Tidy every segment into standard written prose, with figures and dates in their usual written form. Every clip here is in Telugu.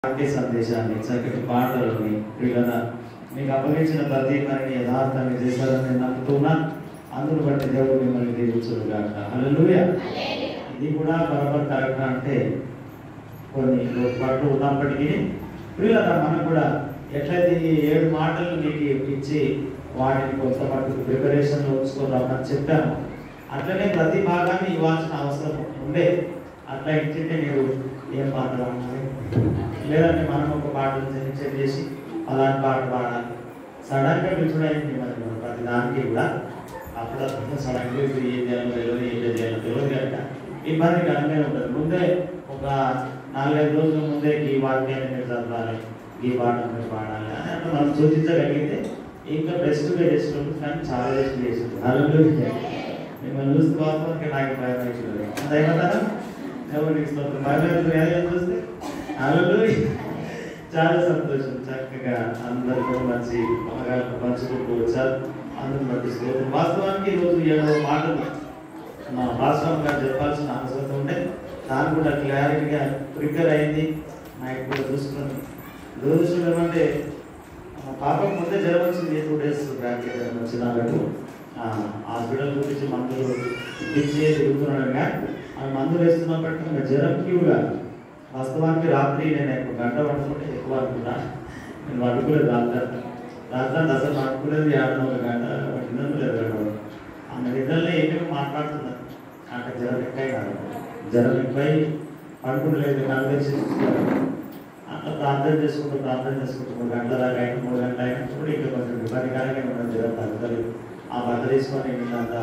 వాక్య సందేశాన్ని చక్కటి పాటలని ప్రియులరా మీకు అప్పగించిన ప్రతి పనిని యథార్థంగా చేశారని నేను నమ్ముతున్నాను. అందును బట్టి దేవుడు మిమ్మల్ని దీవించుగాక. హల్లెలూయా. ఇది కూడా బరాబర్ కరెక్ట్ అంటే కొన్ని పట్లు ఉన్నప్పటికీ ప్రియులరా మనం కూడా ఎట్లయితే ఈ 7 మాటలు మీకు ఇచ్చి వాటిని కొంత మటుకు ప్రిపరేషన్లో ఉంచుకోవాలని చెప్పాను. అట్లనే ప్రతి భాగాన్ని ఇవ్వాల్సిన అవసరం ఉండే. అట్లా ఇచ్చింటే మీరు ఏం పాట పాడాలి, లేదంటే మనం ఒక పాటను చెక్ చేసి అలాంటి పాట పాడాలి. సడన్గా పిలుచుడైంది మరి ప్రతి దానికి కూడా అప్పుడు సడన్గా ఇప్పుడు ఏం చేయాలో తెలియదు, ఏం చేయాలో తెలియదు కనుక ఇబ్బంది కనుకనే ఉంటుంది. ముందే ఒక 4-5 రోజుల ముందే ఈ వాక్యాన్ని మీరు చదవాలి, ఈ పాట మీరు పాడాలి అని అట్లా మనం సూచించగలిగితే ఇంకా బెస్ట్గా చేసినప్పుడు కానీ చాలా బెస్ట్ చేస్తుంది. హల్లెలూయా. మిమ్మల్ని చూస్తే వాస్తవానికి నాకు భయం అవుతుంది. అంత ఏమంటారా? ఎవరికి భయం చూస్తే హల్లెలూయా. చాలా సంతోషం. చక్కగా అందరితో మంచి భాగాలను పంచుకుంటూ వచ్చారు. అందరూ పట్టించుకోవచ్చు. వాస్తవానికి ఈరోజు 7వ మాటలు మా భాస్వామి గారు చెప్పాల్సిన అవసరం ఉంటే దాన్ని కూడా క్లారిటీగా ప్రిపేర్ అయింది. నాకు కూడా చూసుకున్నాను. దురదృష్టం ఏమంటే పాపం ముందే జ్వరం వచ్చింది. 2 days బ్యాక్ వచ్చినాడు. హాస్పిటల్ గురించి మందులు ఇచ్చి తిరుగుతున్నాడు. ఆ మందులు వేస్తున్నప్పటికీ ఇంకా జ్వరం క్యూగా వాస్తవానికి రాత్రి నేను 1 గంట పడుతుంటే ఎక్కువ అనుకున్నా. నేను పడుకోలేదు రాత్రి అసలు పడుకోలేదు. 1 గంట పట్టినందుకు లేదు. ఆమె నిద్రలో ఏమేమి మాట్లాడుతున్నాను అంటే జ్వరం ఎక్కువ కాదు, జ్వరం ఎక్కువై పడుకోలేదు. నాకు తెలిసి అట్లా ప్రార్థన చేసుకుంటూ 3 గంటల దాకా అయినా 3 గంటలు అయినప్పుడు ఇంకా కొంచెం ఇబ్బందికరంగా ఉన్న జ్వరం తగ్గుతుంది. ఆ బట్ట తీసుకొని అంత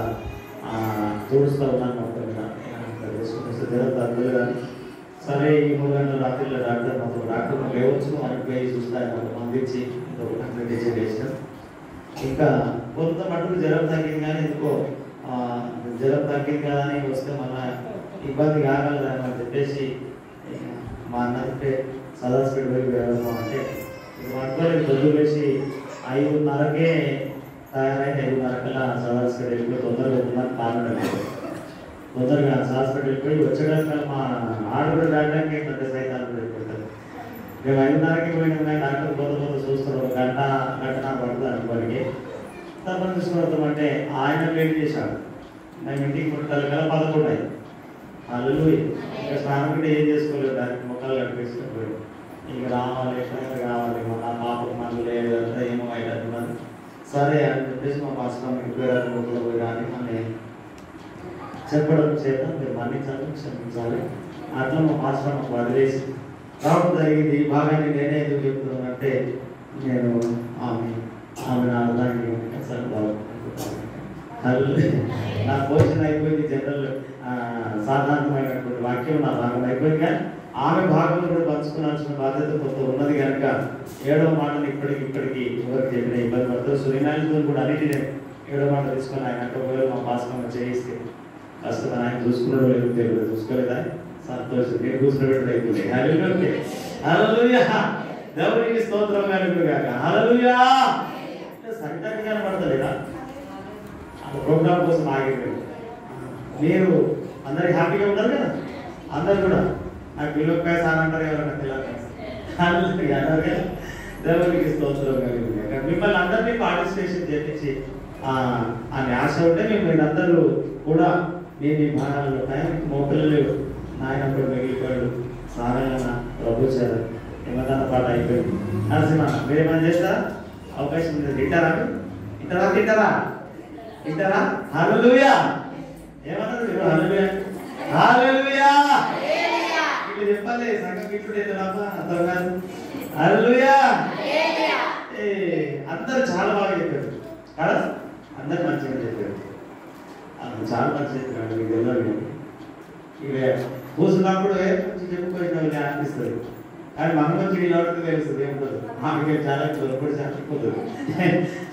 చూడుస్తూ ఉన్నాను. మొత్తం తీసుకుని జ్వరం తగ్గదు. కానీ సరే ఈ 3 గంటల రాత్రిలో డాక్టర్ లేవచ్చు అని పోయి చూస్తాను. మందించి కంప్లీట్ చేసాం. ఇంకా కొంత మటుకు జ్వరం తగ్గింది. కానీ ఎందుకో జ్వరం తగ్గింది కదా అని వస్తే మళ్ళీ ఇబ్బంది కాగలదని అని చెప్పేసి మా అన్నట్టే సదాస్పేట పోయి వెళ్దాం అంటే పట్టుకోలేదు. చదువు వేసి 5:30కే తయారైన 5:30కల్లా సదాస్పేట వెళ్ళిపోయి తొందరగా వెళ్తున్నాను. తొందరగా సదాస్పేట వెళ్ళిపోయి వచ్చేటప్పుడు మా ఆడపిల్ల రావడానికి పెద్ద సైతాలు వెళ్ళిపోతారు. మేము 5:30కి పోయినాం. కానీ డాక్టర్ పోత చూస్తారు. 1 గంట పడుతుంది అనుకోనికి. తర్వాత చూసుకుంటామంటే ఆయన వెయిట్ చేశాడు. మేము ఇంటికి పుట్టాలి కదా 11 అయింది. హల్లెలూయా. ఇంకా స్నానం కూడా ఏం చేసుకోలేదు. దానికి మొక్కలు కట్టేసుకుని ఇక రావాలి, ఎట్లా కావాలి, మా పాపకు మందు లేదు అంతా ఏమో అవుతుంది. సరే అని చెప్పేసి మా పాస్టర్ మొక్కలు పోయి కానీ అని చెప్పడం చేత మీరు మన్నించాలి, క్షమించాలి. అట్లా మా పాస్టర్ మాకు వదిలేసి రావడం జరిగింది. ఈ భాగాన్ని నేనే ఎందుకు చెప్తున్నాను అంటే నేను ఆమె నా అర్థానికి నా పోషణ అయిపోయింది. జనరల్ సాధారణమైనటువంటి వాక్యం నా భాగం అయిపోయింది. కానీ ఆమె భాగం కూడా పంచుకోవాల్సిన బాధ్యత కొంత ఉన్నది కనుక 7వ మాటను ఇప్పటికి ఎవరికి చెప్పిన ఇబ్బంది పడుతుంది. సూర్యనారాయణతో కూడా అన్నిటినీ 7వ మాట తీసుకొని ఆయన అంటే ఒకవేళ మా పాస్టర్ చేయిస్తే ప్రస్తుతం ఆయన చూసుకున్నాడు లేదు తెలియదు. చూసుకోలేదా? సంతోషం. నేను కూర్చున్నట్టు అయిపోయింది. హల్లెలూయా. దేవునికి స్తోత్రం కలుగుగాక. హల్లెలూయా. సంగతి కనబడతలేదా? ప్రోగ్రామ్ కోసం ఆగిపోయింది. మీరు అందరికి హ్యాపీగా ఉంటారు కదా? అందరు కూడా నాకు విలువకాయ సార్ అంటారు. ఎవరన్నా తెలియదు అన్నారు కదా? దేవునికి స్తోత్రం కలుగుగాక. మిమ్మల్ని అందరినీ పార్టిసిపేషన్ చేయించి అని ఆశ ఉంటే మీరందరూ కూడా మీ భాగాల్లో టైంకి మోకలు లేవు. నాయనప్పుడు మిగిలిపోయాడు సారాయణ ప్రభుత్వారు ఏమన్నా పాట అయిపోయింది. నరసింహ మీరేమైనా చేస్తారా? అవకాశం ఉంది. తింటారా? హల్లెలూయా. ఏమన్నారు? హల్లెలూయా, హల్లెలూయా. ఇట్లా చెప్పాలి. సంఘం ఇప్పుడు అర్థం కాదు. హల్లెలూయా. అందరూ చాలా బాగా చెప్పారు కదా? అందరు మంచిగా చెప్పారు. చాలా మంచి చెప్పారు. మీకు తెలియదు. ఇక కూర్చున్నప్పుడు మంచి చెప్పుకోవాలి అనిపిస్తుంది. కానీ మన మంచి నిలబడితే తెలుస్తుంది ఏముంటుంది. మాకు చాలా దొరకడు చచ్చిపోతుంది.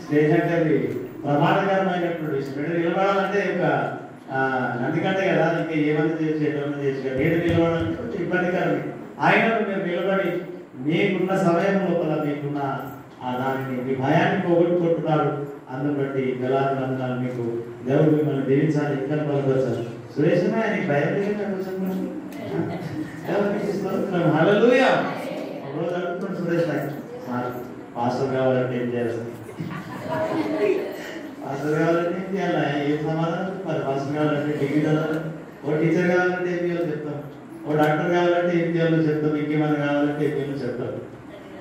స్టేజ్ అంటే అది ప్రమాదకరమైనటువంటి విషయం. మీరు నిలబడాలంటే ఒక అందుకంటే కదా ఇంకా ఏమన్నా చేసి ఎటువంటి చేసి నేను నిలబడాలంటే ఇబ్బందికరమే. ఆయన మీరు నిలబడి మీకున్న సమయం లోపల మీకున్న దానిని మీ భయాన్ని పోగొట్టుకుంటున్నారు. అందుని బట్టి గలాలు మీకు దేవుడు మిమ్మల్ని దీవించాలి. ఇక్కడ బలపరచాలి. సురేష్ ఆయనకి భయం లేదు. హల్లెలూయా.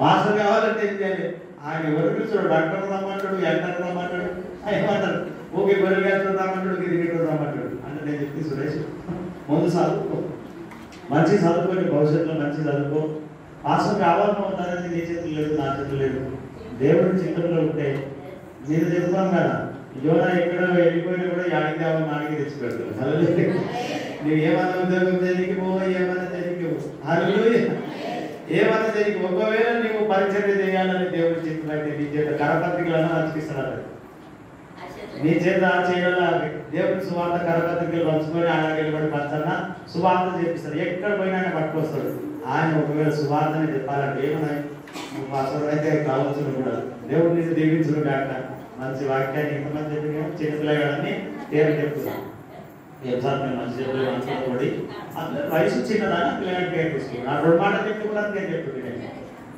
మాస్టర్ కావాలంటే ఏం చేయాలి? ఆయన ఎవరు పిలుస్తాడు? డాక్టర్ రమ్మంటాడు, ఎంటర్ రమ్మంటాడు, ఏమంటారు ఓకే గొర్రెలు గారు రమ్మంటాడు, క్రికెట్ రమ్మంటాడు. అంటే నేను చెప్తే సురేష్ ముందు చదువుకో, మంచి చదువుకోండి, భవిష్యత్తులో మంచి చదువుకో. మాస్టర్ కావాలని ఉంటారని నీ చేతులు లేదు, నా చేతులు లేదు. దేవుడి చిత్రంలో ఉంటే మీరు చెప్తాం కదా, యోనా ఎక్కడ వెళ్ళిపోయినా కూడా యాడికి కావాలి నాడికి తెచ్చిపెడతాడు. నువ్వు ఏమన్నా ఉద్యోగం జరిగి పోవో, ఏమన్నా జరిగి హల్లెలూయా, ఏమన్నా జరిగి ఒకవేళ నువ్వు పరిచర్య చేయాలని దేవుడి చిత్రం అయితే నీ చేత కరపత్రికలను పంచిస్తాడు. నీ చేత చేయాల దేవుడి సువార్త కరపత్రికలు పంచుకొని ఆయన వెళ్ళబడి పంచన్నా సువార్త చేపిస్తాడు. ఎక్కడ పోయినా ఆయన పట్టుకొస్తాడు. ఆయన ఒకవేళ సువార్తని చెప్పాలంటే ఏమన్నాయి నువ్వు అసలు అయితే కావచ్చు కూడా దేవుడు నిన్ను దీవించును కాక. మంచి వాక్యాన్ని ఇంతమంది చెప్పి చిన్నపిల్లగాడని దేవుడు చెప్తున్నాను. సార్ మేము మంచి చెప్పి అనుకోబడి అందరూ వయసు చిన్నదాన్ని పిల్లగాడి పేరు తీసుకున్నాను. ఆ 2 మాటలు చెప్తే కూడా నేను చెప్తున్నాను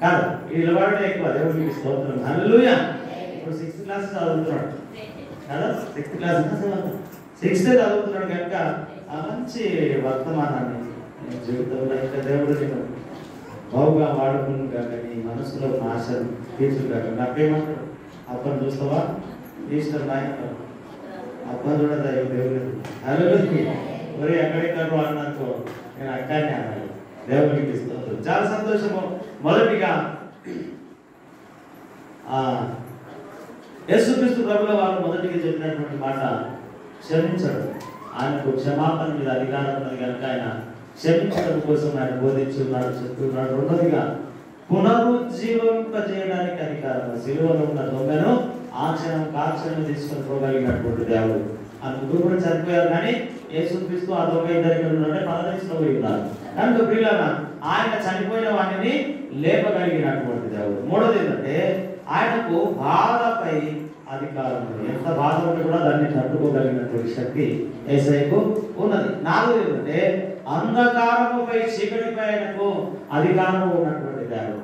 కాదు. ఈ నిలబడే ఎక్కువ దేవుడికి స్తోత్రం. హల్లెలూయా. ఇప్పుడు 6th క్లాస్ చదువుతున్నాడు కదా, 6th క్లాస్ 6th చదువుతున్నాడు కనుక ఆ మంచి వర్తమానాన్ని జీవితంలో ఇంకా దేవుడు నేను బావుగా వాడుకును కాక, నీ మనసులో ఆశలు తీర్చు కాక. నాకేమంటాడు? అప్పని చూస్తావా ఈశ్వర్ నాయన అప్పని చూడదా దేవుడు. హల్లెలూయా. మరి ఎక్కడెక్కడో అన్ననుకో నేను అక్కడనే అన్నాడు. దేవుడికి స్తోత్రం. చాలా సంతోషము. మొదటిగా యేసుక్రీస్తు ప్రభుల వారు మొదటిగా చెప్పినటువంటి మాట క్షమించడం. ఆయనకు క్షమాపణ మీద అధికారం ఉన్నది కనుక ఆయన క్షమించడం కోసం ఆయన బోధించున్నాడు, చెప్తున్నాడు. రెండోదిగా పునరుజ్జీవింపజేయడానికి అధికారం. సిలువలో ఉన్న దొంగను ఆక్షణం కాక్షణం తీసుకొని పోగలిగినటువంటి దేవుడు. ఆ ముగ్గురు కూడా చనిపోయారు కానీ యేసుక్రీస్తు ఆ దొంగ ఇద్దరికి ఉన్నట్టే పరదేశంలో పోయి ఉన్నారు. కనుక ప్రియులారా ఆయన చనిపోయిన వాటిని లేపగలిగినటువంటి దేవుడు. మూడోది ఏంటంటే ఆయనకు బాధపై అధికారం ఉంది. ఎంత బాధ ఉంటే కూడా దాన్ని తట్టుకోగలిగినటువంటి శక్తి యేసయ్యకు ఉన్నది. నాలుగోది ఏంటంటే అంధకారముపై చీకటిపై ఆయనకు అధికారం ఉన్నటువంటి దేవుడు.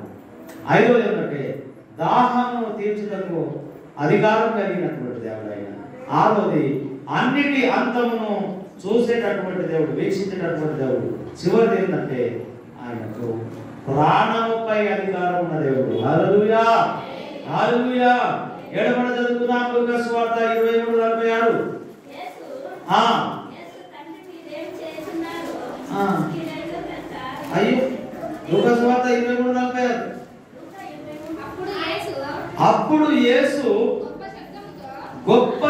ఐదోది ఏంటంటే దాహమును తీర్చుటకు అధికారం కలిగినటువంటి దేవుడు ఆయన. ఆరోది అన్నిటి అంతమును చూసేటటువంటి దేవుడు, వీక్షించేటటువంటి దేవుడు. చివరిది ఏంటంటే ఆయనకు ప్రాణముపై అధికారం ఉన్న దేవుడు. హల్లెలూయా, హల్లెలూయా. 7వ చదువుతున్నాం లూకా సువార్త 23:46. అయ్యో లూకా సువార్త 23:46. అప్పుడు యేసు గొప్ప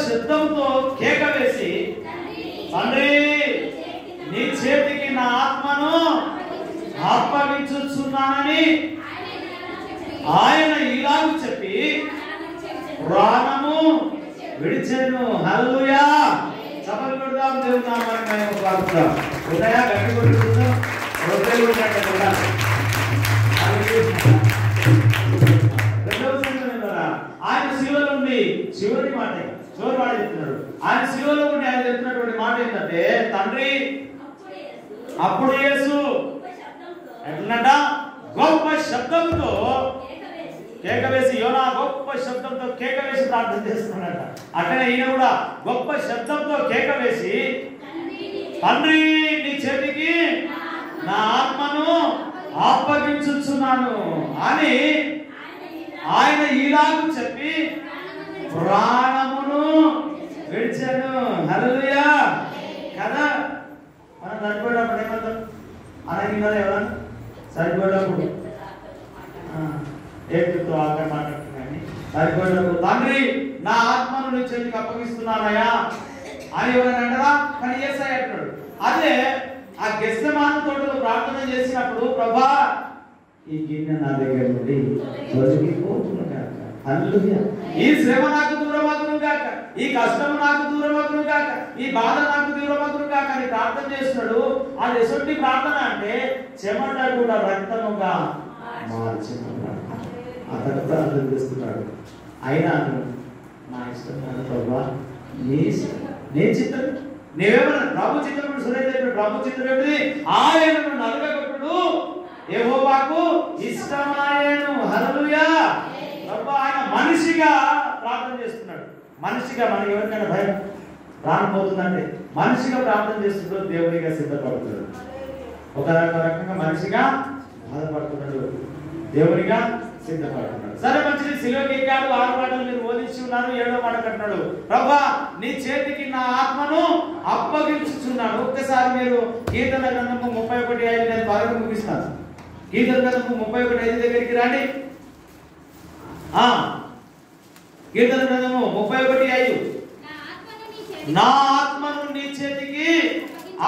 శబ్దంతో కేక వేసి తండ్రి నీ చేతికి నా ఆత్మను అప్పగించుచున్నానని ఆయన ఇలాగ చెప్పి ప్రాణము విడిచెను. హల్లెలూయా. చప్పట్లు కొడదాం దేవుని నామానికి మహిమ కలుగుదాం. ఉదయా గట్టి కొట్టుకుందాం. రొట్టెలు కొట్టాక కూడా ఆయన శిలువలో ఉండి చివరి మాట చెప్తున్నాడు. ఆయన శిలువలో ఉండి ఆయన చెప్తున్నటువంటి మాట ఏంటంటే తండ్రి. అప్పుడు యేసు ఎట్లన్నట గొప్ప శబ్దంతో కేక వేసి, యోనా గొప్ప శబ్దంతో కేక వేసి ప్రార్థన చేస్తున్నాడట. అట్లనే ఈయన కూడా గొప్ప శబ్దంతో కేక వేసి తండ్రి నీ చేతికి నా ఆత్మను అప్పగించుచున్నాను అని ఆయన ఇలాగూ చెప్పి ప్రాణమును విడిచెను. హల్లెలూయా. కదా మనం చనిపోయేటప్పుడు ఏమంటాం? అనగినారు ఎవరన్నా చనిపోయేటప్పుడు ఏడుతో ఆకలి మాట్లాడుతున్నాయని చనిపోయేటప్పుడు తండ్రి నా ఆత్మను నీ చేతికి అప్పగిస్తున్నానయ్యా అని ఎవరైనా అంటారా? కానీ యేసయ్య అంటున్నాడు. అదే ఆ గెత్సేమనే తోటలో ప్రార్థన చేసినప్పుడు ప్రభా ఈ గిన్నె నా దగ్గర నుండి తొలగిపోతును గాక. హల్లెలూయా. ఈ శ్రమ నాకు దూరమగును గాక, ఈ కష్టం నాకు దూరమగును గాక, ఈ బాధ నాకు దూరమగును గాక అని ప్రార్థన చేస్తున్నాడు. అది ఎసొంటి ప్రార్థన అంటే చెమట కూడా రక్తముగా మార్చుకున్నాడు. అతను ప్రార్థన చేస్తున్నాడు. అయినా నా ఇష్టం కాదు ప్రభా, నీ చిత్తం నీవేమన్నా ప్రభు చిత్రం సురేంద్ర ప్రభు చిత్రం ఏమిటి? ఆయనను నలగొట్టుడు యెహోవాకు ఇష్టమాయెను. హల్లెలూయా. ప్రభు ఆయన మనిషిగా ప్రార్థన చేస్తున్నాడు. మనిషిగా మనకి ఎవరికైనా భయం ప్రాణం పోతుందంటే మనిషిగా ప్రార్థన చేస్తున్నాడు, దేవునిగా సిద్ధపడుతున్నాడు. ఒక రకంగా మనిషిగా బాధపడుతున్నాడు, దేవునిగా సిద్ధపడుతున్నాడు. సరే మంచిది, సిలువకి ఎక్కాడు, 6 మాటలు మీరు బోధించి ఉన్నారు, 7వ మాట కట్టినాడు, ప్రభా నీ చేతికి నా ఆత్మను అప్పగించుచున్నాను. ఒక్కసారి మీరు కీర్తన గ్రంథము 31:5 నేను త్వరగా ముగిస్తాను. కీర్తన గ్రంథము 31:5 దగ్గరికి రండి. కీర్తన గ్రంథము 31:5 నా ఆత్మను నీ చేతికి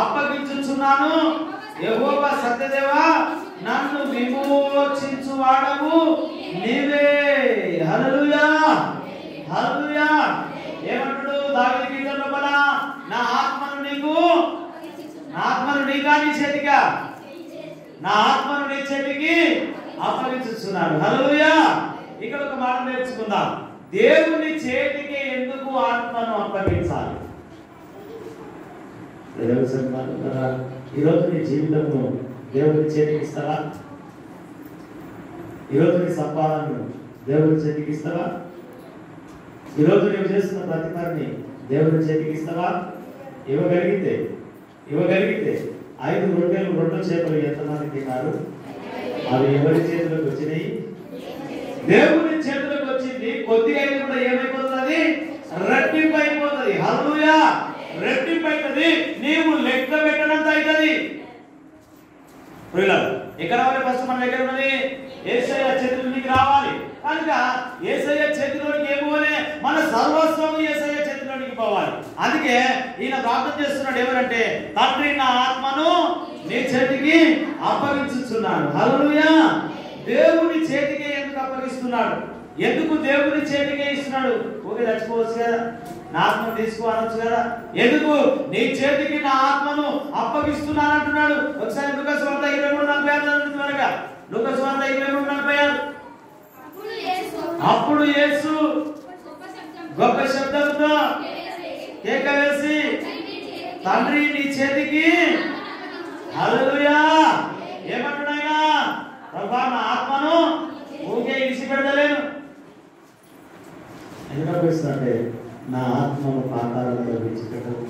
అప్పగించుచున్నాను, యెహోవా సత్యదేవా నన్ను విమోచించువాడవు నీవే. హల్లెలూయా హల్లెలూయా. ఏమంటాడు దావీదు కీర్తనలో? నా ఆత్మను నీకు, నా ఆత్మను నీకా నీ చేతిగా, నా ఆత్మను నీ చేతికి అప్పగించుచున్నాను. హల్లెలూయా. ఇక్కడ ఒక మాట నేర్చుకుందాం, దేవుని చేతికి ఎందుకు ఆత్మను అప్పగించాలి? ఈరోజు నీ జీవితంలో దేవుని చేతికి ఇస్తావా? ఈరోజు నీ సంపాదనను దేవుని చేతికి ఇస్తావా? ఈరోజు నువ్వు చేస్తున్న ప్రతి పనిని దేవుని చేతికి ఇస్తావా? ఇవ్వగలిగితే 5 రొట్టెలు 2 చేపలు ఎంతమంది తిన్నారు? అవి ఎవరి చేతిలోకి వచ్చినాయి? దేవుని చేతిలోకి వచ్చింది. కొద్దిగా అయితే కూడా ఏమైపోతుంది? రెట్టింపు అయిపోతుంది. హల్లెలూయా. రెట్టింపు అవుతుంది, నీవు లెక్క పెట్టడంతో అవుతుంది. ఎక్కడ ఫస్ట్ మన దగ్గర ఉన్నది యేసయ్య చేతిలోనికి రావాలి. కనుక యేసయ్య చేతిలోనికి ఏమోనే మన సర్వస్వం యేసయ్య చేతిలోనికి పోవాలి. అందుకే ఈయన ప్రార్థన చేస్తున్నాడు, ఏమనంటే తండ్రి నా ఆత్మను నీ చేతికి అప్పగించుచున్నాను. హల్లెలూయా. దేవుని చేతికి ఎందుకు అప్పగిస్తున్నాడు? ఎందుకు దేవుని చేతికే ఇస్తున్నాడు? ఓకే చచ్చిపోవచ్చు కదా, నా ఆత్మను తీసుకో అనొచ్చు కదా. ఎందుకు నీ చేతికి నా ఆత్మను అప్పగిస్తున్నాను అంటున్నాడు? ఒకసారి లూకాసు వార్త 23:46 త్వరగా. లూకాసు వార్త 23:46. అప్పుడు యేసు గొప్ప శబ్దంతో కేక వేసి తండ్రి నీ చేతికి. హల్లెలూయా. ఏమంటున్నాయినా? ప్రభా నా ఆత్మను ఊకే ఇడిచిపెడతలేను. ఎందుకు అప్పగిస్తున్నట్టే, నా ఆత్మను పాతాళంలో విడిచిపెట్టను,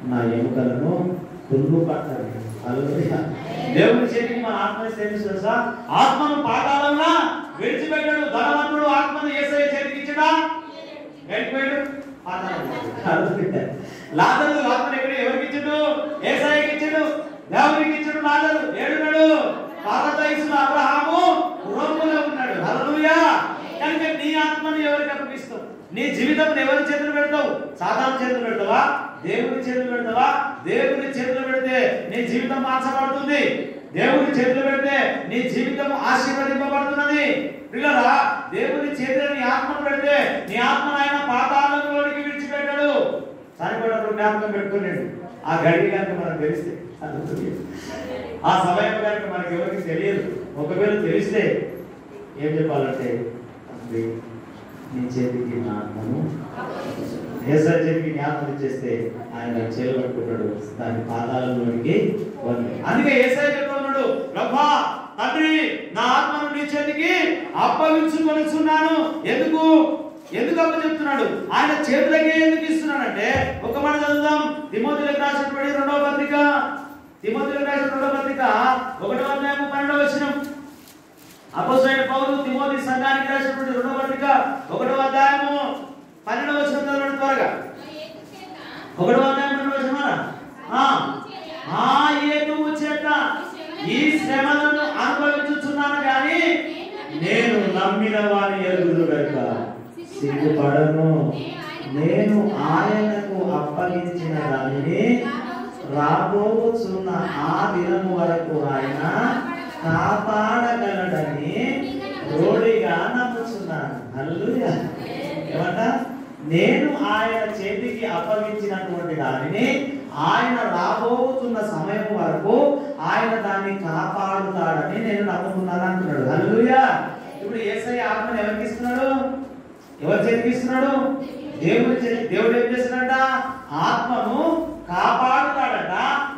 నా ఎముకలను తుల్లు పట్టాలి. హల్లెలూయా. దేవుని చేతికి మన ఆత్మ తెలుసా? ఆత్మను పాతాళంలో విడిచిపెట్టాడు. ధనవంతుడు ఆత్మను యేసయ్య చేతికి ఇచ్చాడా? వెళ్ళిపోయాడు పాతాళంలో. లాజరు ఆత్మను ఎక్కడ ఎవరికి ఇచ్చాడు? యేసయ్యకి ఇచ్చాడు. దేవునికి ఇచ్చాడు. లాజరు ఏడున్నాడు? పారదైసులో అబ్రహాము రోగులో ఉన్నాడు. హల్లెలూయా. కనుక నీ ఆత్మను ఎవరికి అప్పగిస్తావు? నీ జీవితం ఎవరి చేతులు పెడతావు? సాతాను చేతులు పెడతావా? దేవుని చేతులు పెడతావా? దేవుని చేతులు పెడితే నీ జీవితం మార్చబడుతుంది. దేవుని చేతులు పెడితే నీ జీవితం ఆశీర్వదింపబడుతున్నది. పిల్లరా, దేవుని చేతిలో నీ ఆత్మను పెడితే నీ ఆత్మను ఆయన పాతాళంలోనికి విడిచిపెట్టాడు. చనిపోయినప్పుడు జ్ఞాపకం పెట్టుకున్నాడు. ఆ గడియ కనుక మనకు తెలిస్తే, ఆ సమయం కనుక మనకి ఎవరికి తెలియదు. ఒకవేళ తెలిస్తే ఏం చెప్పాలంటే, నీ చేతికి నా ఆత్మను, యేసయ్య చేతికి నీ ఆత్మను ఇచ్చేస్తే ఆయన చేలు పట్టుకుంటాడు, దాని పాతాళంలోనికి. అందుకే యేసయ్య చెప్తున్నాడు, ప్రభా తండ్రి నా ఆత్మను నీ చేతికి అప్పగించుకొనిచున్నాను. ఎందుకు అప్పచెప్తున్నాడు? ఆయన చేతులకే ఎందుకు ఇస్తున్నాడంటే, ఒక మాట చదువుదాం. తిమోతిలకు రాసినటువంటి 2వ పత్రిక, తిమోతిలకు రాసిన 2వ పత్రిక 1వ అధ్యాయం 12వ వచనం. అపోస్తలుడైన పౌలు తిమోతి సంఘానికి రాసినటువంటి 2వ పత్రిక 1వ అధ్యాయము 12వ వచనం చదవండి త్వరగా. 1వ అధ్యాయం 12వ వచనం. ఆ హేతువు చేత ఈ శ్రమలను అనుభవించుచున్నాను గాని నేను నమ్మిన వాని ఎరుగుదు గనుక సిగ్గుపడను. నేను ఆయనకు అప్పగించిన దానిని రాబోచున్న ఆ దినము వరకు ఆయన కాపాడగలడని రోడిగా నమ్ముచున్నాను. హల్లెలూయా. ఏమంట? నేను ఆయన చేతికి అప్పగించినటువంటి దానిని ఆయన రాబోతున్న సమయం వరకు ఆయన దాన్ని కాపాడుతాడని నేను నమ్ముకున్నాను అంటున్నాడు. హల్లెలూయా. ఇప్పుడు యేసయ్య ఆత్మను ఎవరికి ఇస్తున్నాడు? ఎవరి చేతికి ఇస్తున్నాడు? దేవుని చేతికి. దేవుడు ఏం చేస్తున్నాడట? ఆత్మను కాపాడుతాడట.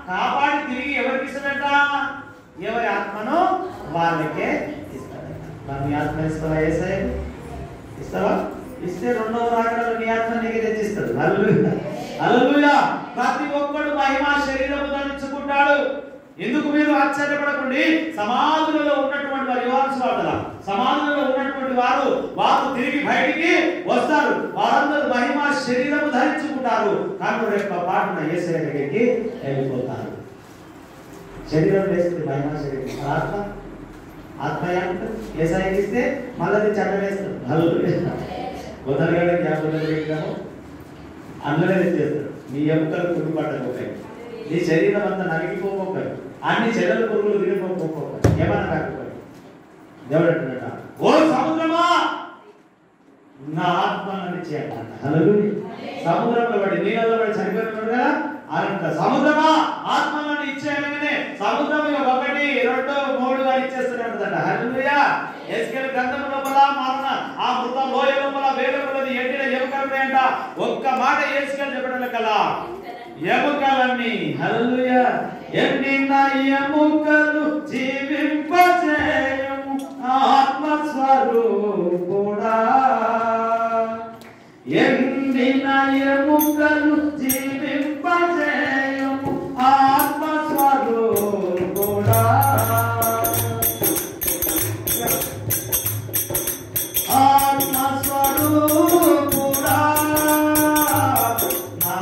కాపాడి తిరిగి ఎవరికి ఇస్తాడట? ఎవరి ఆత్మను వాళ్ళకే ఇస్తాడట. నీ ఆత్మ ఇస్తావా? యేసయ్య ఇస్తావా? ఇస్తే 2వ రాకడలో నీ ఆత్మ నీకు తెచ్చిస్తాడు. హల్లెలూయా. హల్లెలూయా. ప్రతి ఒక్కడు మహిమ శరీరము ధరించుకుంటాడు. ఎందుకు మీరు ఆశ్చర్యపడకండి, సమాధులలో ఉన్నటువంటి వారు యోహాను సువార్తల సమాధులలో ఉన్నటువంటి వారు తిరిగి బయటికి వస్తారు. వారందరూ మహిమ శరీరము ధరించుకుంటారు. కన్నుల యొక్క పాటన యేసయ్య దగ్గరికి వెళ్ళిపోతారు. శరీరం వేస్తుంది మహిమ శరీరం, ఆత్మ యేసయ్యకి ఇస్తే మళ్ళీ చెడ్డ వేస్తారు. గొందరగడ గ్యాప్ము అందులోనే తెచ్చేస్తాడు. నీ ఎముకలు పురుగు పట్టకపోయి, నీ శరీరం అంతా నలిగిపోకపోయి, అన్ని చెల్లెల పురుగులు తిరిగిపోకపోయి, ఏమన్నా కాకపోయి దేవుడు అంటున్నట, ఓ సముద్రమా నా ఆత్మ నన్ను చేయాలంట. హల్లెలూయా. సముద్రంలో పడి నీళ్ళలో పడి చనిపోయినాడు కదా అంట. సముద్రమా ఆత్మ నన్ను ఇచ్చేయగానే సముద్రం 1, 2, 3 అని ఇచ్చేస్తాడంట. హల్లెలూయా. ఎస్కేల్ గ్రంథం లోపల మారణ ఆ మృత లోయ లోపల వేలుపులది ఎండిన ఎముకలుంటాయంట. ఒక్క మాట ఎస్కేల్ చెప్పడం కల ఎముకలన్నీ. హల్లెలూయా. ఎండిన ఎముకలు జీవింపజేయము ఆత్మ స్వరూపుడా. ఎండిన ఎముకలు జీవింపజేయము ఆత్మ స్వరూపుడా. ఆత్మ స్వరూపుడా నా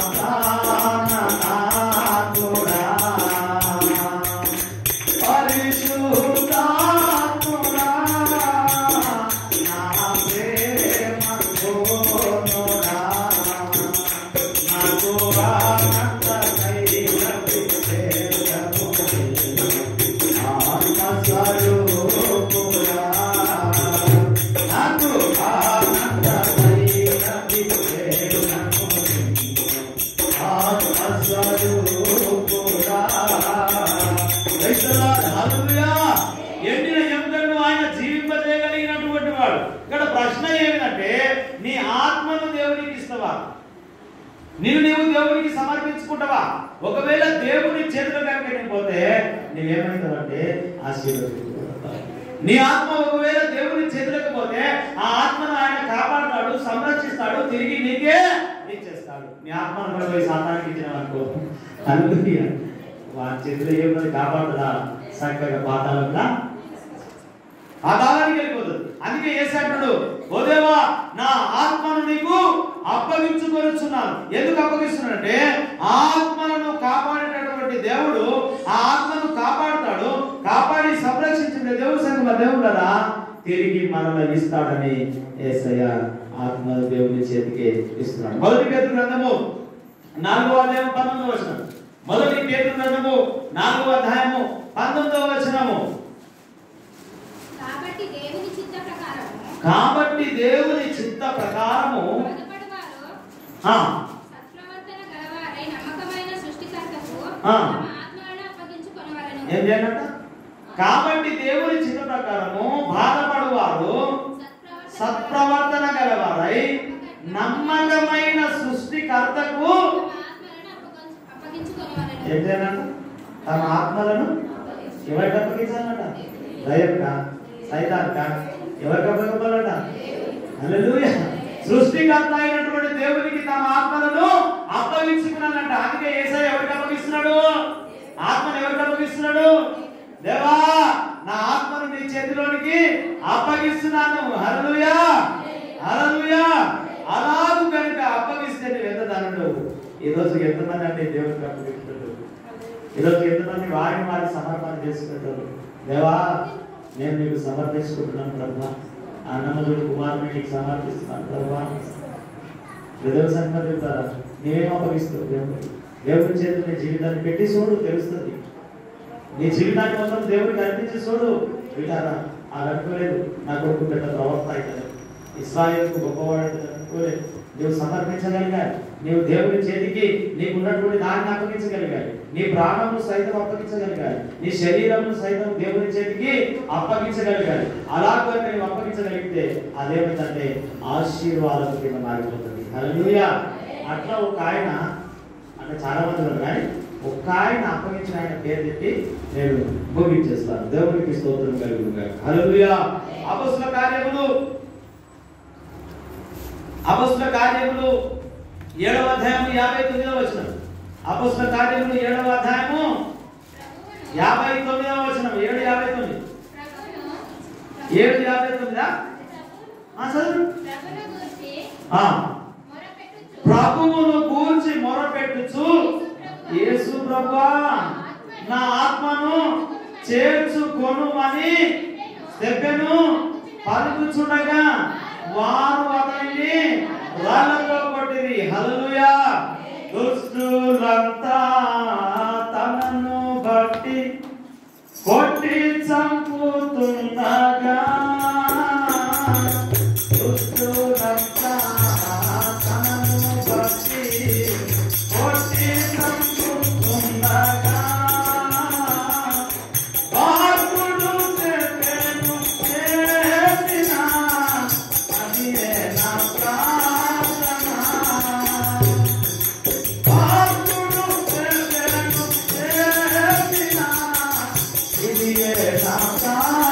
ప్రాణనాథుడా పరిశుద్ధాత్ముడా నా ప్రేమ కోనుడా నాకు ఆనందమై లభించేదము ఆత్మ స్వరూపుడా. నాకు ఆనందమై లభించేదము ఆత్మ స్వరూపుడా. హల్లెలూయా. ఎండిన ఎముకలను ఆయన జీవింపజేయగలిగినటువంటి వాడు. ఇక్కడ ప్రశ్న ఏమిటంటే, నీ ఆత్మను దేవునికి ఇస్తావా? నీవు దేవునికి సమర్పించుకుంటావా? ఒకవేళ దేవుని చేతిలో కనుక పోతే నీవేమవుతావంటే ఆశీర్వదించబడతావు. నీ ఆత్మ ఒకవేళ దేవుని చేతిలోకి పోతే ఆ ఆత్మను ఆయన కాపాడుతాడు, సంరక్షిస్తాడు, తిరిగి నీకే ఇచ్చేస్తాడు. నీ ఆత్మను కూడా పోయి సాతానికి ఇచ్చినావనుకో, హల్లెలూయా, వారి చేతిలో ఏమని కాపాడుతుందా? చక్కగా పాతాళానికి వెళ్ళిపోతుంది. అందుకే యేసయ్యుడు, ఓ దేవా నా ఆత్మను నీకు అప్పగించుకొనుచున్నాను. ఎందుకు అప్పగిస్తున్నాడంటే ఆత్మలను కాపాడేటటువంటి దేవుడు ఆ ఆత్మను కాపాడుతాడు. కాపాడి సంరక్షించే దేవుడు సంగమ దేవుడు కదా తిరిగి మనల్ని ఇస్తాడని యేసయ్య ఆత్మ దేవుని చేతికి ఇస్తున్నాడు. 1 పేతురు గ్రంథము 4వ అధ్యాయం 19వ వచనం. 1 పేతురు గ్రంథము 4వ అధ్యాయము 19వ వచనము. కాబట్టి దేవుని చిత్త ప్రకారము ఏం చేయాలంట? కాబట్టి దేవుని చిత్త ప్రకారము బాధపడువారు సత్ప్రవర్తన గలవారై నమ్మకమైన సృష్టికర్తకు ఏం చేయాలంట? తమ ఆత్మలను ఎవరికి అప్పగించాలంట? దయ్యంకా, సైతాన్కా, ఎవరికి అప్పగించాలంట? హల్లెలూయా. సృష్టికర్త అయినటువంటి దేవునికి తమ ఆత్మలను అప్పగించుకున్నానంట. అందుకే యేసయ్య ఎవరికి అప్పగిస్తున్నాడు? ఆత్మను ఎవరికి అప్పగిస్తున్నాడు? దేవా నా ఆత్మను నీ చేతిలోనికి అప్పగిస్తున్నాను. హల్లెలూయా, హల్లెలూయా. అలాగు కనుక అప్పగిస్తే నువ్వు ఎంత దానుడు. ఈరోజు ఎంతమంది అంటే దేవునికి అప్పగిస్తున్నారు? ఈరోజు ఎంతమంది వారి సమర్పణ చేసుకుంటారు? దేవా నేను నీకు సమర్పించుకుంటున్నాను ప్రభువా, అన్నమదుడు కుమారుని నీకు సమర్పిస్తున్నాను ప్రభువా. హృదయ సంకల్పిస్తారా? నీవేం అప్పగిస్తావు దేవుడికి? దేవుని చేతి నీ జీవితాన్ని పెట్టి చూడు, తెలుస్తుంది. నీ జీవితాన్ని మొత్తం దేవుడికి అర్పించి చూడు. వింటారా? అది అనుకోలేదు నా కొడుకు పెద్ద ప్రవక్త అవుతుంది, ఇశ్రాయేలుకు గొప్పవాడు అనుకోలేదు. నువ్వు సమర్పించగలిగాలి. నీవు దేవుని చేతికి నీకు ఉన్నటువంటి దాన్ని అప్పగించగలిగాలి. నీ ప్రాణమును సైతం అప్పగించగలిగాలి. నీ శరీరమును సైతం దేవుని చేతికి అప్పగించగలిగాలి. అలా కనుక నువ్వు అప్పగించగలిగితే అదేమిటంటే ఆశీర్వాదం కింద మారిపోతుంది. హల్లెలూయా. అట్లా ఒక ఆయన అంటే చాలా మంది ఉన్నారు, కానీ ఒక్క ఆయన అప్పగించిన ఆయన పేరు పెట్టి నేను భోగించేస్తాను. దేవునికి స్తోత్రం కలుగునుగాక. హల్లెలూయా. అపొస్తలుల కార్యములు 7వ అధ్యాయము 59వ వచనం. అపొస్తలుల కార్యములు 7వ అధ్యాయము 59వ వచనం 7:59. 7:59. చదువు. ప్రభువును గూర్చి మొరపెట్టుచు యేసు ప్రభువా నా ఆత్మను చేర్చుకొనుమని చెప్పెను. పలుకుచుండగా వారు అతనిని రాళ్ళతో కొట్టిరి. హల్లెలూయా. దుష్టులంతా తనను బట్టి కొట్టి చంపుతుండగా దుష్టులంతా తనను బట్టి కొట్టి చంపుతుండగా బాధుడు చెప్పెను చేసిన అది నా ప్రార్థన. బాధుడు చెప్పెను చేసిన ఇది నా ప్రార్థన.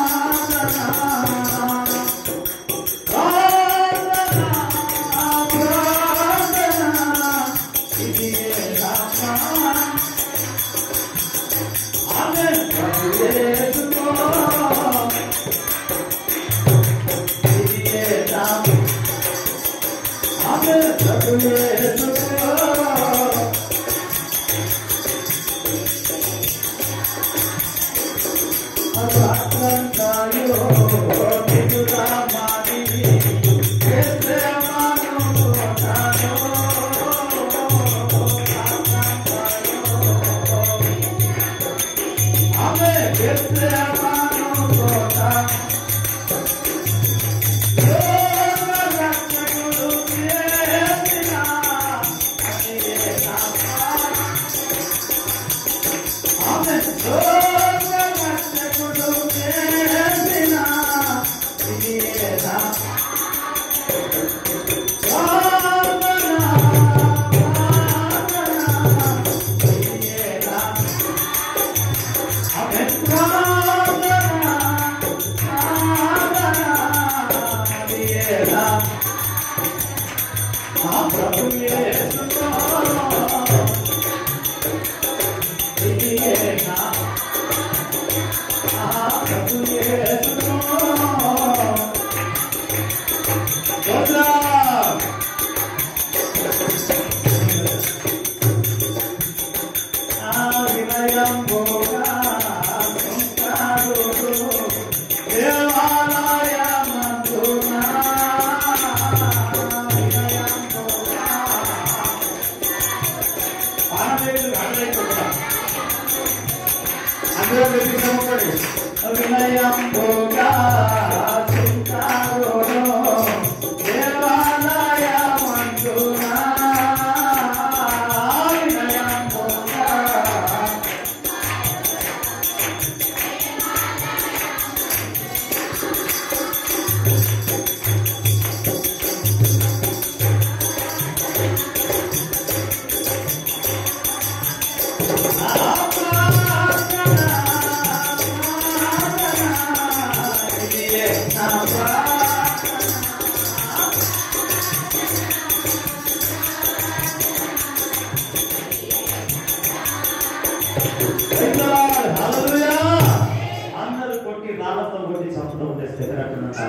అందరూ కొట్టి రాళ్ళతో కొట్టి చంపుతూ ఉంటే స్థితిరట్టున్నట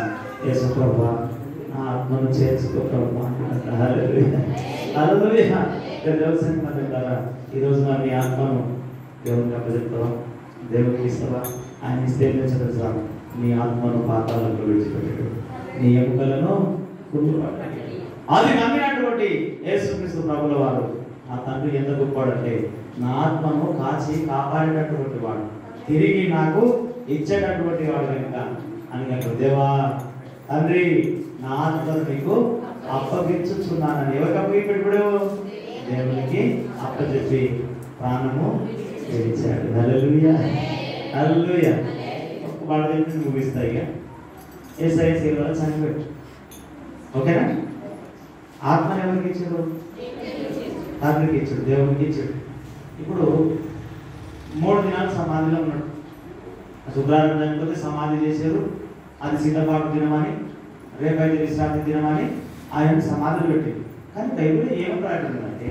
యేసు ప్రభువా నా ఆత్మను చేర్చుకో ప్రభువా. హల్లెలూయా. ఈ రోజు మీ ఆత్మను దేవునికి అప్పచెప్తావా? దేవునికి ఇస్తావా? ఆయన ఇస్తే తెలుసా నీ ఆత్మను పాతాళంలో విడిచిపెట్టాడు, నీ ఎముకలను కుంటుపడ్డాడు. అది నమ్మినటువంటి యేసుక్రీస్తు ప్రభుల వారు ఆ తండ్రి ఎంత గొప్పవాడంటే నా ఆత్మను కాచి కాపాడేటటువంటి వాడు, తిరిగి నాకు ఇచ్చేటటువంటి వాడు కనుక అని దేవా తండ్రి నా ఆత్మను నీకు అప్పగించుచున్నానని ఎవరికి అప్పగిపెట్టుడు? దేవునికి అప్పచెప్పి ప్రాణము ఇచ్చాడు. హల్లెలూయా హల్లెలూయా. వాళ్ళ దగ్గర ముగిస్తాయి. ఇక యేసయ్య శిలువలో చనిపెట్టు. ఓకేనా? ఆత్మను ఎవరికి ఇచ్చాడు? తండ్రికి ఇచ్చాడు, దేవునికి ఇచ్చాడు. ఇప్పుడు 3 దినాలు సమాధిలో ఉన్నాడు. శుక్రవారం చనిపోతే సమాధి చేశారు. అది సిద్ధపాటు దినమని, రేపైతే విశ్రాంతి దినమని ఆయన సమాధులు పెట్టింది. కానీ బైబిల్ ఏమని రాయబడిందంటే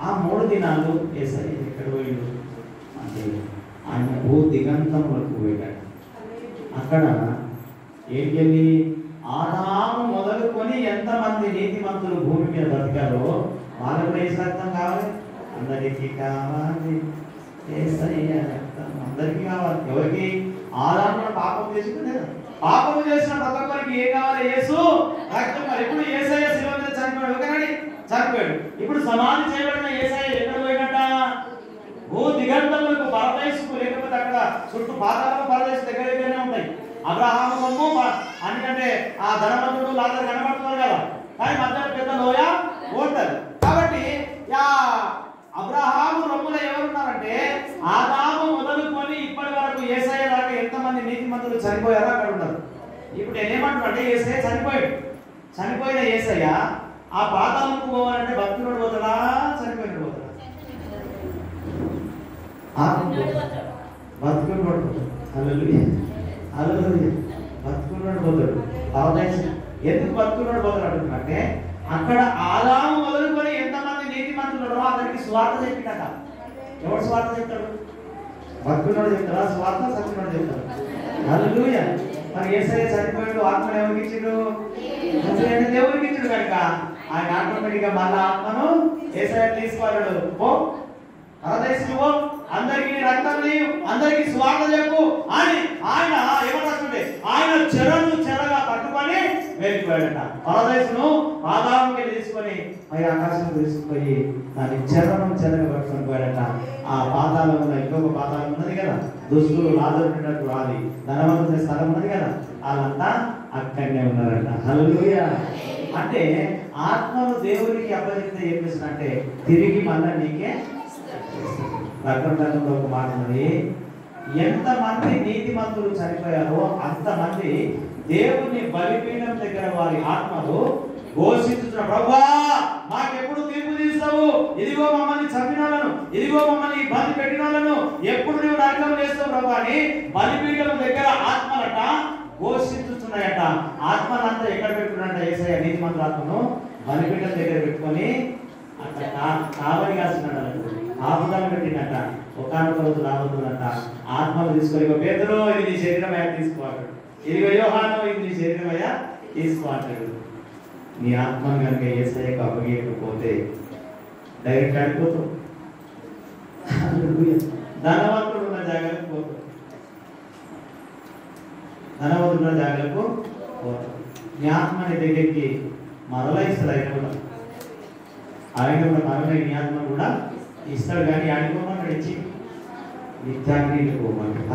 ఆ 3 దినాలు యేసయ్య ఎక్కడ పోయిండు అంటే ఆయన భూ దిగంతంలోకి పోయాడు. అక్కడ ఏంటి, ఆదాము మొదలుకొని ఎంతమంది నీతిమంతులు భూమి మీద బతికారో వాళ్ళకు కూడా ఏ రక్తం కావాలి? అందరికీ కావాలి యేసయ్య రక్తం, అందరికీ కావాలి. ఎవరికి? ఆదాము పాపం చేసుకుంటే పాపం చేసిన ప్రతి ఒక్కరికి ఏం కావాలి? యేసు రక్తం కావాలి. ఇప్పుడు యేసయ్య శిలువ మీద చనిపోయాడు, ఓకేనండి, చనిపోయాడు. ఇప్పుడు సమాధి చేయబడిన యేసయ్య ఎక్కడ పోయినట్ట? భూ దిగంతములకు, పరదేశకు, లేకపోతే అక్కడ చుట్టూ పాతాళము పరదేశం దగ్గర దగ్గరనే ఉంటాయి. అబ్రహాము రొమ్ము, ఎందుకంటే ఆ ధనవంతుడు లాజరు కనబడుతున్నారు కదా, కానీ మధ్యలో పెద్ద లోయ ఉంటది. కాబట్టి అబ్రహాము రొమ్ములో ఎవరున్నారంటే ఆదాము మొదలుకొని ఇప్పటి వరకు యేసయ్య దాకా ఎంతమంది నీతిమంతులు చనిపోయారో అక్కడ ఉన్నారు. ఇప్పుడు నేనేమంటున్నానంటే యేసయ్య చనిపోయాడు. చనిపోయిన యేసయ్య ఆ పాతాళంకు పోవాలంటే భక్తుడు పోతాడా, చనిపోయినడు పోతాడా? బతుకుడు పోతాడు. బతుకున్నాడు పోతాడు. ఎందుకు బతుకున్నాడు పోతాడు అంటే అక్కడ ఆదాము మొదలుకొని ఎంతమంది నీతిమంతులు అతనికి స్వార్థ చెప్పినట. ఎవరు స్వార్థ చెప్తాడు? బతుకున్నాడు చెప్తారా స్వార్థ? సత్యనాడు చెప్తాడు. హల్లెలూయా. మరి యేసయ్య చనిపోయాడు, ఆత్మను ఎవరికి ఇచ్చిండు? దేవుడికి ఇచ్చిండు కనుక ఆయన ఆటోమేటిక్ గా మళ్ళా ఆత్మను యేసయ్య తీసుకున్నాడు. పో పరదేశంలో అందరికీ రక్తం నీవు, అందరికీ స్వార్థ చెప్పు అని ఆయన ఏమంటే ఆయన చెరను చెరగా పట్టుకొని వెళ్ళిపోయాడట. పరదేశను పాతాళంకి తీసుకొని మరి ఆకాశం తీసుకుపోయి దాని చెరను చెరగా పట్టుకొని పోయాడట. ఆ పాతాళంలో ఇంకొక పాతాళం ఉన్నది కదా, దుస్తులు లాదరుకున్నట్టు అది ధనవంతుని స్థలం ఉన్నది కదా, వాళ్ళంతా అక్కడనే ఉన్నారట. హల్లెలూయా. అంటే ఆత్మను దేవునికి అప్పచెప్తే ఏం చేస్తుందంటే తిరిగి మళ్ళా నీకే ప్రకటనలో ఒక మాట ఉన్నది, ఎంతమంది నీతిమంతులు చనిపోయారో అంతమంది దేవుని బలిపీఠం దగ్గర వారి ఆత్మలు ఘోషిస్తున్న, ప్రభువా మాకెప్పుడు తీర్పు తీస్తావు? ఇదిగో మమ్మల్ని చంపిన వాళ్ళను, ఇదిగో మమ్మల్ని ఇబ్బంది పెట్టిన వాళ్ళను ఎప్పుడు నువ్వు నరకం చేస్తావు ప్రభు అని బలిపీఠం దగ్గర ఆత్మలట ఘోషిస్తున్నాయట. ఆత్మలంతా ఎక్కడ పెట్టుకున్నాట? యేసయ్య నీతిమంతుల ఆత్మను బలిపీఠం దగ్గర పెట్టుకొని అక్కడ కావలి కాస్తున్నాడు, ఆపుదాలు పెట్టినట్ట. ఒకనొక రోజు రాబోతుందట, ఆత్మను తీసుకొని పేతురు ఇది నీ శరీరమయ్యా తీసుకోవాడు, ఇదిగో యోహాను ఇది నీ శరీరమయ్యా తీసుకోవాడు. నీ ఆత్మను కనుక యేసయ్యకు అప్పగించకపోతే డైరెక్ట్ అడిగిపోతావు. ధనవంతుడు ఉన్న జాగ్రత్తకు పోతావు, ధనవంతుడు ఉన్న జాగ్రత్తకు పోతావు. నీ ఆత్మని దగ్గరికి మరలా ఇస్తాడు ఆయన కూడా. ఆయన కూడా మరలా నీ ఆత్మ కూడా ఇస్తాడు. కానీ ఆడిపోమన్నాడు, ఇచ్చి నిత్యాగ్నికి పోమంటాడు.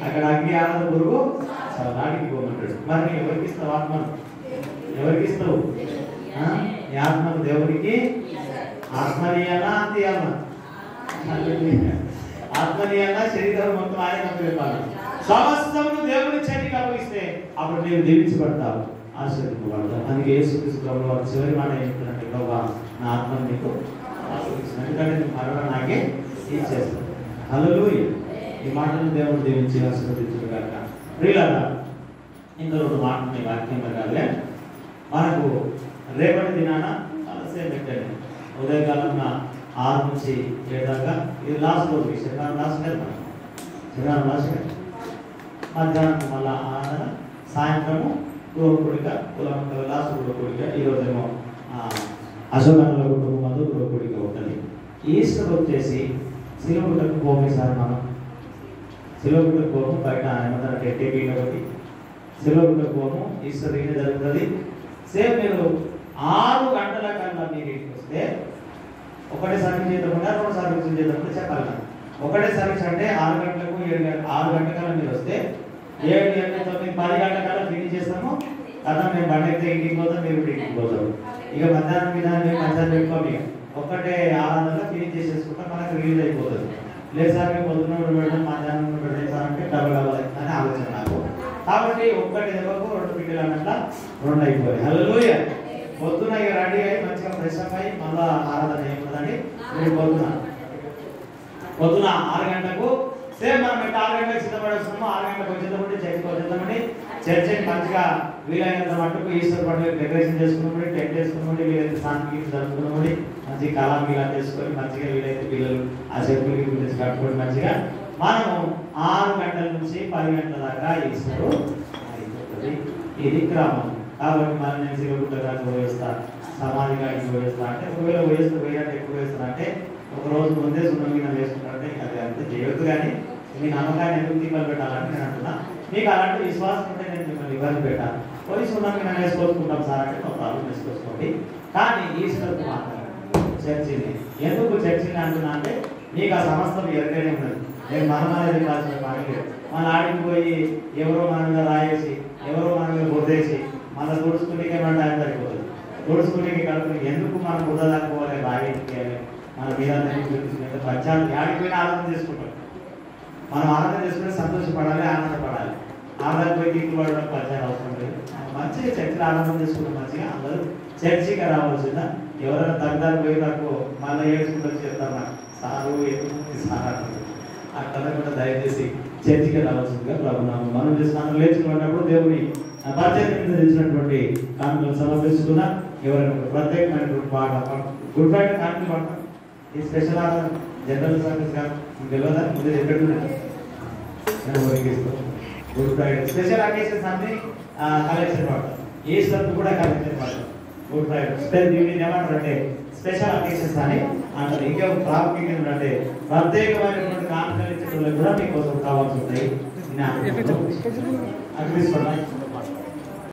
అక్కడ అగ్ని ఆనంద పురుగు నాటికి పోమంటాడు. మరి నీ ఎవరికి ఇస్తావు ఆత్మను? ఎవరికి ఇస్తావు? నీ ఆత్మను దేవునికి ఆత్మనీయాలా అంతేయాలా? ఆత్మనీయాలా? శరీరం మొత్తం ఆయన చెప్పాలి. సమస్తమును దేవుని చేతికి అప్పగిస్తే అప్పుడు నీవు దీవించబడతావు, ఆశీర్వదించబడతావు. అందుకే యేసుక్రీస్తు ప్రభువు వారి చివరి మాట ఏంటంటే, ప్రభువా నా ఆత్మను నీకు ఎందుకంటే మరణ నాకే ఇచ్చేస్తాను. హల్లెలూయా. ఈ మాటను దేవుడు దీవించి ఆశీర్వదించును గాక. ప్రియులారా, ఇంకా రెండు మాటలు వాక్యం ప్రకారమే మనకు రేపటి దినాన సేమ్ పెట్టండి. ఉదయకాలం 6 నుంచి 7 దాకా ఇది లాస్ట్ రోజు, శనివారం లాస్ట్ కదా, శనివారం లాస్ట్ కదా. మధ్యాహ్నం మళ్ళా ఆరాధన, సాయంత్రము గృహకుడిక కులమంతా లాస్ట్ గృహకుడిక. ఈరోజేమో అశోకనల కుటుంబం మందు గృహకుడిక ఉంటుంది. ఈస్టర్ వచ్చేసి శిలువగుట్టకు పోమేసారి మనం శిలువగుట్టకు పోము బయట ఏమంటారు టీవీ ఒకటి శిలువగుట్టకు పోము. ఈస్టర్ ఏం జరుగుతుంది? సేమ్ మీరు 6 గంటల కన్నా మీరు ఇంటికి వస్తే ఒకటే సర్వీస్ చేద్దామన్నా 2 సర్వీసులు చేద్దామని చెప్పాలి. ఒకటే సర్వీస్ అంటే 6 గంటలకు 6 గంటల కన్నా మీరు వస్తే 7 గంటల 9 10 గంటల కల్లా ఫినిష్ చేస్తాము కదా. మేము బండి అయితే ఇంటికి పోతాం, మీరు ఇంటికి పోతాం. ఇక మధ్యాహ్నం మీద మేము మధ్యాహ్నం పెట్టుకోము. ఇక ఒకటే ఆరాధనలో ఫినిష్ చేసేసుకుంటాం, మనకు రిలీజ్ అయిపోతుంది. లేదు సార్ మేము పొద్దున్న పెడతాం మధ్యాహ్నం పెడతాం సార్ అంటే డబుల్ అవ్వాలి అని ఆలోచన నాకు. కాబట్టి ఒక్కటి దెబ్బకు 2 పిల్లలు అన్నట్ల 2 అయిపోయాయి. హల్లెలూయా. పొద్దున ఇక రెడీ అయ్యి మంచిగా ఫ్రెష్ అప్ అయ్యి మళ్ళా ఆరాధన ఏముందండి. మీరు పొద్దున 6 గంటలకు సేమ్ మనం 6 గంటలకు సిద్ధపడేస్తున్నాము. 6 గంటలకు వచ్చేద్దామంటే చర్చికి వచ్చేద్దామండి. చర్చికి మంచిగా వీలైనంత మట్టుకు ఈస్టర్ పండుగ డెకరేషన్ చేసుకున్నామండి, టెంట్ చేసుకున్నామండి, వీలైతే సాంతికి జరుపుకున్నామండి. మంచిగా కళా మీలా చేసుకొని మంచిగా వీలైతే పిల్లలు ఆ చెప్పులకి గురించి కట్టుకొని మంచిగా మనము 6 గంటల నుంచి 10 గంటల దాకా ఈస్టర్ అయిపోతుంది. ఇది క్రమం. కాబట్టి మనం నేను సిరుగుంటగానికి పోయేస్తా, సమాధి గారికి పోయేస్తా అంటే ఒకవేళ పోయేస్తే ఎక్కువ వేస్తా అంటే ఒక రోజు ముందే సున్నం వేసుకుంటారంటే అది అంతా చేయొద్దు. కానీ మీ నమ్మకాన్ని ఎందుకు దీపాలు పెట్టాలని నేను అంటున్నా. మీకు అలాంటి విశ్వాసం ఉంటే నేను మిమ్మల్ని ఇబ్బంది పెట్టాను. పోయి సున్నం వేసుకొచ్చుకుంటాం సార్ అంటే ఒక ప్రాబ్లం వేసుకొచ్చుకోండి. కానీ ఈశ్వరుకు మాత్రం చర్చిని ఎందుకు చర్చిని అంటున్నా అంటే మీకు ఆ సమస్తం ఎక్కడే ఉన్నది. నేను మనమనేది కాల్సిన పని లేదు. మన ఆడికి పోయి ఎవరో మన మీద రాయేసి ఎవరో మన మీద బురదేసి మన తుడుచుకునేకి ఏమన్నా టైం సరిపోతుంది. తుడుచుకునేకి కడుపుని ఎందుకు మనం బురద దాక్కోవాలి, రాయేసి మన మీద చూపించుకుంటే పచ్చాలు ఆడికి పోయినా ఆనందం చేసుకుంటాం. మనం ఆనందం చేసుకుంటే సంతోషపడాలి, ఆనందపడాలి. ఆనందం పోయి దిక్కు పడడం పచ్చాలు అవసరం లేదు. మంచిగా చర్చిలో ఆనందం చేసుకుంటాం. మంచిగా అందరూ చర్చిగా రావాల్సిందా. ఎవరైనా తగ్గారు పోయి నాకు మళ్ళీ ఏడ్చుకుంటూ చెప్తారు సారు ఎందుకు సార్ అక్కడ కూడా దయచేసి చర్చిగా రావాల్సిందిగా ప్రభునామం మనం చేస్తున్నాను. లేచుకున్నప్పుడు దేవుని పరిచయం తెచ్చినటువంటి కానుకలు సమర్పిస్తున్నా. ఎవరైనా ప్రత్యేకమైనటువంటి పాట గుడ్ ఫ్రైడే కానుకలు పాడతాం. ఈ స్పెషల్ ఆర్డర్ జనరల్ సర్వీస్ గా తెలియదా ముందు చెప్పేట్టున్నాను. గుడ్ ఫ్రైడే స్పెషల్ అకేషన్స్ అన్ని కలెక్షన్ పాడతాం. ఈస్టర్ కూడా కలెక్షన్ పాడతాం. గుడ్ ఫ్రైడే దీన్ని ఏమంటారంటే స్పెషల్ అకేషన్స్ అని అంటారు. ఇంకా ప్రాముఖ్యంగా ఏంటంటే ప్రత్యేకమైనటువంటి కానుకలు ఇచ్చే కూడా మీకోసం కావాల్సి ఉంటాయి. అగ్రిస్తున్నాయి